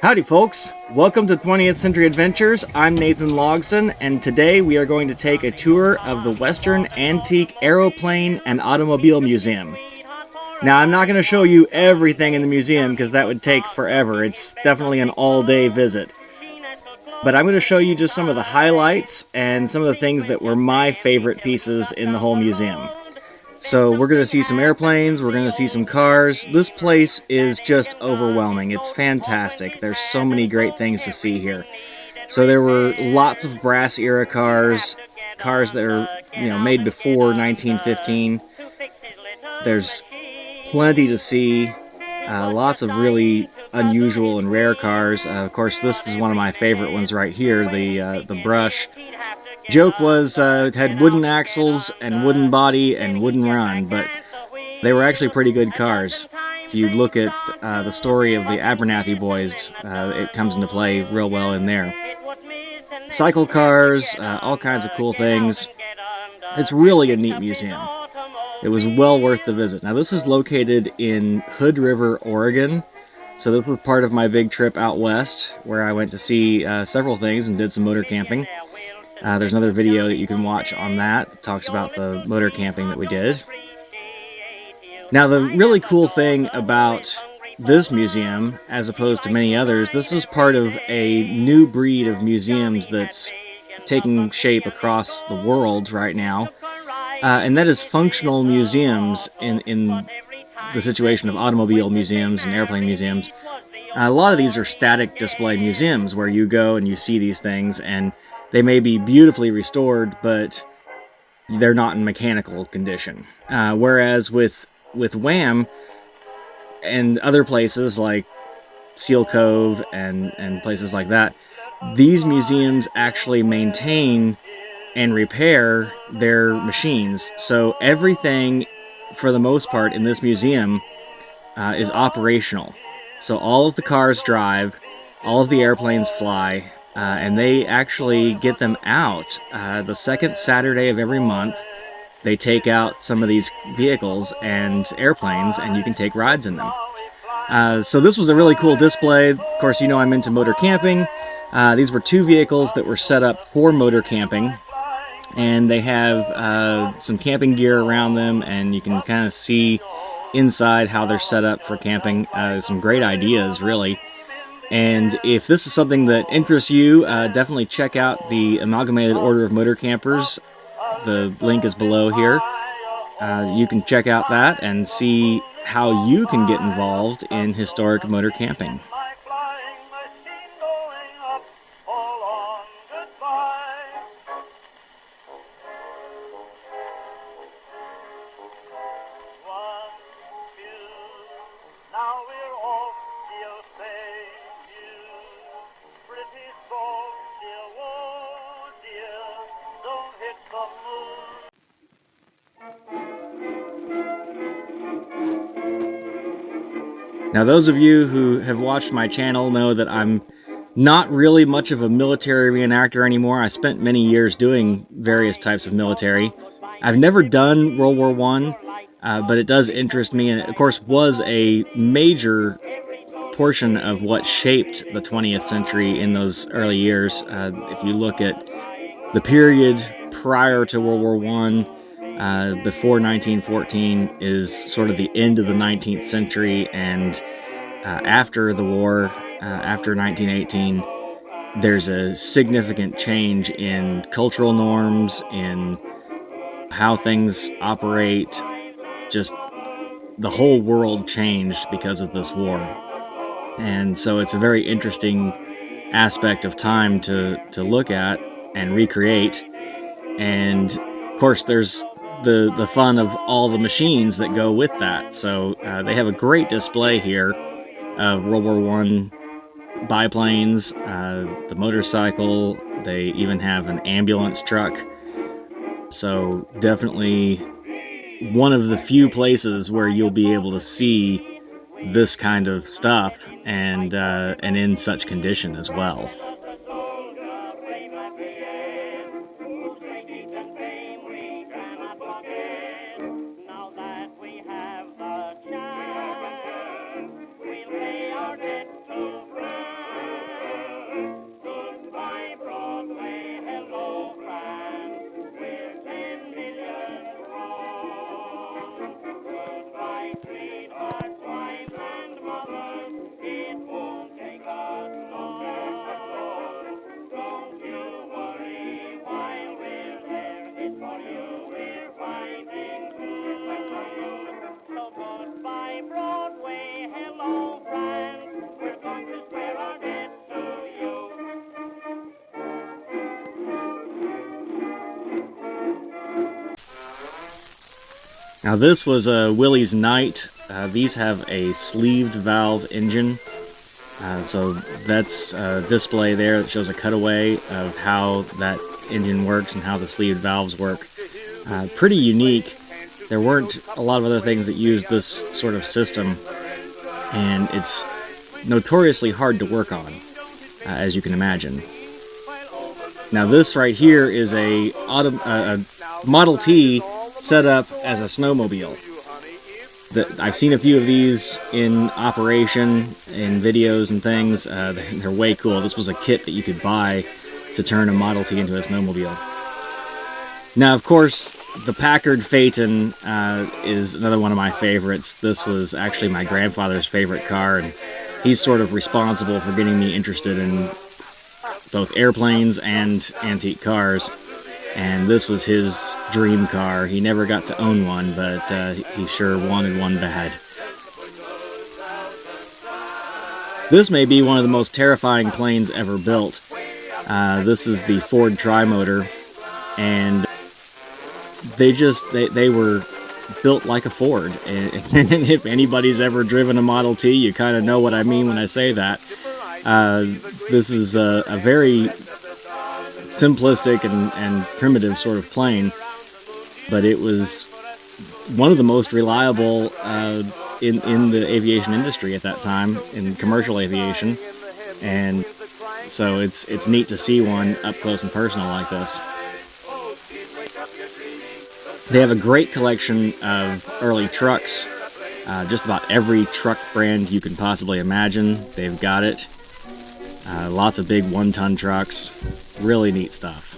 Howdy folks, welcome to 20th Century Adventures. I'm Nathan Logsdon, and today we are going to take a tour of the Western Antique Aeroplane and Automobile Museum. Now, I'm not going to show you everything in the museum because that would take forever. It's definitely an all-day visit. But I'm going to show you just some of the highlights and some of the things that were my favorite pieces in the whole museum. So we're going to see some airplanes, we're going to see some cars. This place is just overwhelming. It's fantastic. There's so many great things to see here. So there were lots of brass era cars that are, made before 1915. There's plenty to see. Lots of really unusual and rare cars. Of course, this is one of my favorite ones right here, the brush. Joke was it had wooden axles and wooden body and wooden run, but they were actually pretty good cars. If you look at the story of the Abernathy boys, it comes into play real well in there. Cycle cars, all kinds of cool things. It's really a neat museum. It was well worth the visit. Now this is located in Hood River, Oregon. So this was part of my big trip out west, where I went to see several things and did some motor camping. There's another video that you can watch on that talks about the motor camping that we did. Now the really cool thing about this museum, as opposed to many others, this is part of a new breed of museums that's taking shape across the world right now, and that is functional museums in the situation of automobile museums and airplane museums. A lot of these are static display museums where you go and you see these things and they may be beautifully restored, but they're not in mechanical condition. Whereas with WAAAM and other places like Seal Cove and places like that, these museums actually maintain and repair their machines. So everything, for the most part, in this museum is operational. So all of the cars drive, all of the airplanes fly, and they actually get them out the second Saturday of every month. They take out some of these vehicles and airplanes, and you can take rides in them. So this was a really cool display. Of course, you know I'm into motor camping. These were two vehicles that were set up for motor camping, and they have some camping gear around them, and you can kind of see inside how they're set up for camping. Some great ideas, really. And if this is something that interests you, definitely check out the Amalgamated Order of Motor Campers. The link is below here. You can check out that and see how you can get involved in historic motor camping. Now, those of you who have watched my channel know that I'm not really much of a military reenactor anymore. I spent many years doing various types of military. I've never done World War I, but it does interest me, and it, of course, was a major portion of what shaped the 20th century in those early years. If you look at the period prior to World War I, before 1914 is sort of the end of the 19th century, and after the war, after 1918, there's a significant change in cultural norms, in how things operate. Just the whole world changed because of this war. And so it's a very interesting aspect of time to look at and recreate. And of course, there's the fun of all the machines that go with that. So they have a great display here of World War I biplanes, the motorcycle. They even have an ambulance truck. So definitely one of the few places where you'll be able to see this kind of stuff and in such condition as well. Now this was a Willys Knight. These have a sleeved valve engine. So that's a display there that shows a cutaway of how that engine works and how the sleeved valves work. Pretty unique. There weren't a lot of other things that used this sort of system, and it's notoriously hard to work on, as you can imagine. Now this right here is a Model T set up as a snowmobile. I've seen a few of these in operation, in videos and things. They're way cool. This was a kit that you could buy to turn a Model T into a snowmobile. Now, of course, the Packard Phaeton is another one of my favorites. This was actually my grandfather's favorite car, and he's sort of responsible for getting me interested in both airplanes and antique cars. And this was his dream car. He never got to own one, but he sure wanted one bad. This may be one of the most terrifying planes ever built. This is the Ford Trimotor, and they were built like a Ford. And if anybody's ever driven a Model T, you kind of know what I mean when I say that. This is a very simplistic and primitive sort of plane, but it was one of the most reliable in the aviation industry at that time, in commercial aviation, and so it's neat to see one up close and personal like this. They have a great collection of early trucks, just about every truck brand you can possibly imagine. They've got it. Lots of big one-ton trucks. Really neat stuff.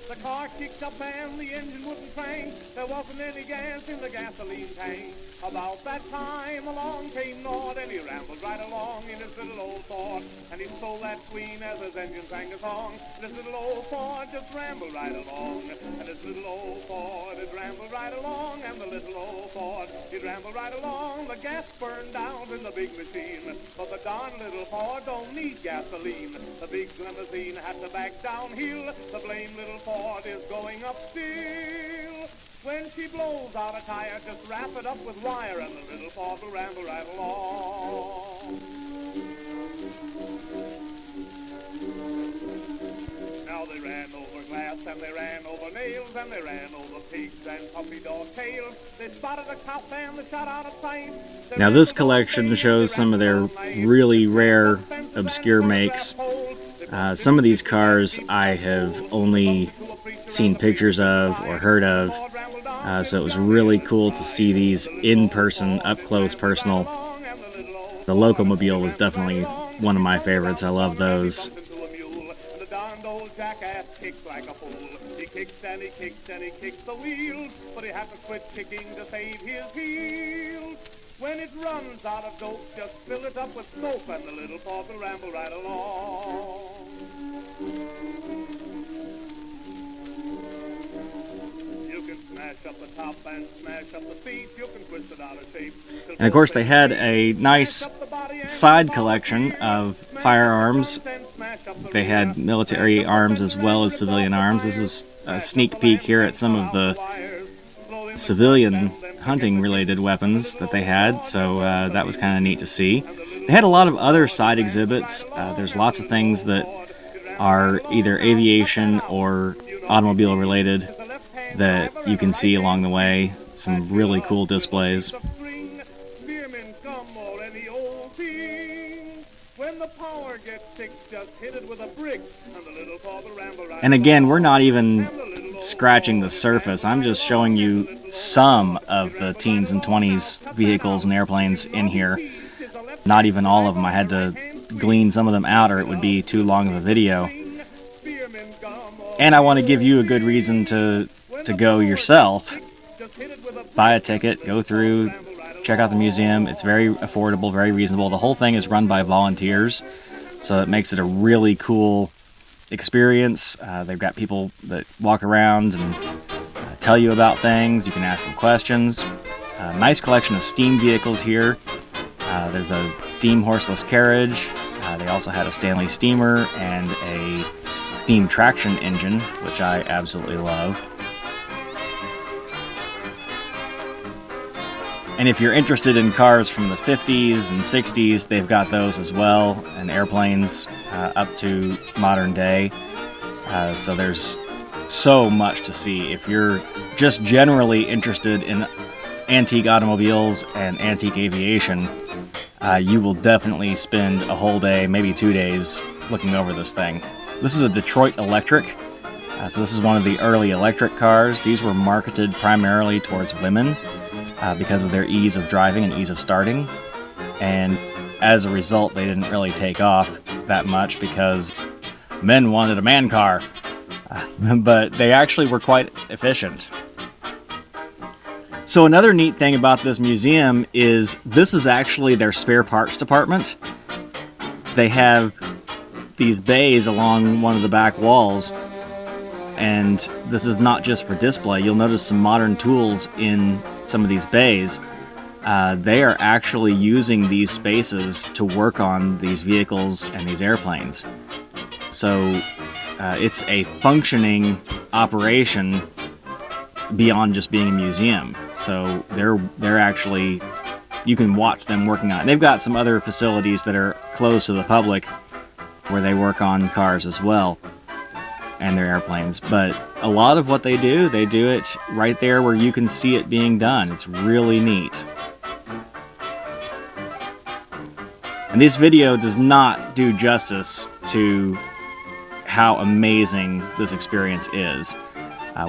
The car kicked up and the engine wouldn't crank. There wasn't any gas in the gasoline tank. About that time along came Nord, and he rambled right along in his little old Ford. And he stole that queen as his engine sang a song. This little old Ford just rambled right along. And this little old Ford, it rambled right along. And the little old Ford, it rambled right along. The gas burned out in the big machine, but the darn little Ford don't need gasoline. The big limousine had to back downhill. The blame little Ford is going up still. When she blows out a tire, just wrap it up with wire, and the little Ford will ramble right along. Now they ran over glass, and they ran over nails, and they ran over pigs and puppy dog tails. They spotted a cop and they shot out a sight. Now this collection shows some of their really rare, obscure makes. Some of these cars I have only seen pictures of or heard of, so it was really cool to see these in person, up close, personal. The Locomobile was definitely one of my favorites. I love those. He kicks and he kicks and he kicks the wheels, but he had to quit kicking to save his heels. When it runs out of dope, just fill it up with soap, and the little Ford will ramble right along. You can smash up the top and smash up the seat. You can twist it out of shape. And of course they had a nice side collection of firearms. They had military arms as well as civilian arms. This is a sneak peek here at some of the civilian hunting-related weapons that they had, so that was kind of neat to see. They had a lot of other side exhibits. There's lots of things that are either aviation or automobile-related that you can see along the way. Some really cool displays. And again, we're not even scratching the surface. I'm just showing you some of the teens and 20s vehicles and airplanes in here. Not even all of them. I had to glean some of them out or it would be too long of a video. And I want to give you a good reason to go yourself. Buy a ticket, go through, check out the museum. It's very affordable, very reasonable. The whole thing is run by volunteers, so it makes it a really cool experience. They've got people that walk around and tell you about things. You can ask them questions. Nice collection of steam vehicles here. There's a steam horseless carriage. They also had a Stanley steamer and a steam traction engine, which I absolutely love. And if you're interested in cars from the 50s and 60s, they've got those as well, and airplanes up to modern day. So there's so much to see. If you're just generally interested in antique automobiles and antique aviation, you will definitely spend a whole day, maybe 2 days, looking over this thing. This is a Detroit Electric. So this is one of the early electric cars. These were marketed primarily towards women because of their ease of driving and ease of starting. And as a result, they didn't really take off that much because men wanted a man car. But they actually were quite efficient. So another neat thing about this museum is this is actually their spare parts department. They have these bays along one of the back walls, and this is not just for display. You'll notice some modern tools in some of these bays. They are actually using these spaces to work on these vehicles and these airplanes. So it's a functioning operation beyond just being a museum. So they're actually, you can watch them working on it. They've got some other facilities that are closed to the public where they work on cars as well and their airplanes. But a lot of what they do it right there where you can see it being done. It's really neat. And this video does not do justice to how amazing this experience is.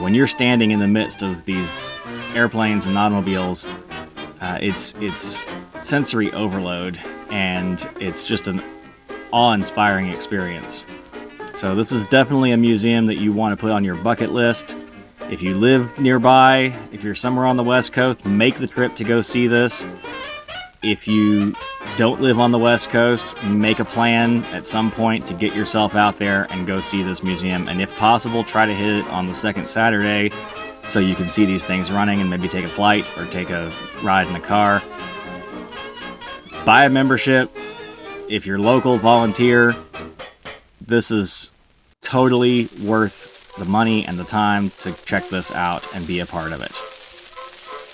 When you're standing in the midst of these airplanes and automobiles, it's sensory overload, and it's just an awe-inspiring experience. So this is definitely a museum that you want to put on your bucket list. If you live nearby, if you're somewhere on the West Coast, make the trip to go see this. If you don't live on the West Coast, make a plan at some point to get yourself out there and go see this museum. And if possible, try to hit it on the second Saturday so you can see these things running and maybe take a flight or take a ride in a car. Buy a membership. If you're local, volunteer. This is totally worth the money and the time to check this out and be a part of it.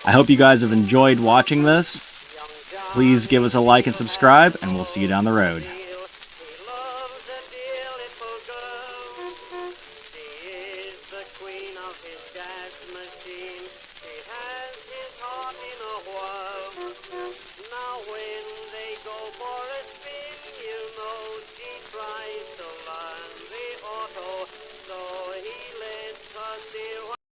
I hope you guys have enjoyed watching this. Please give us a like and subscribe, and we'll see you down the road. So he lets her steer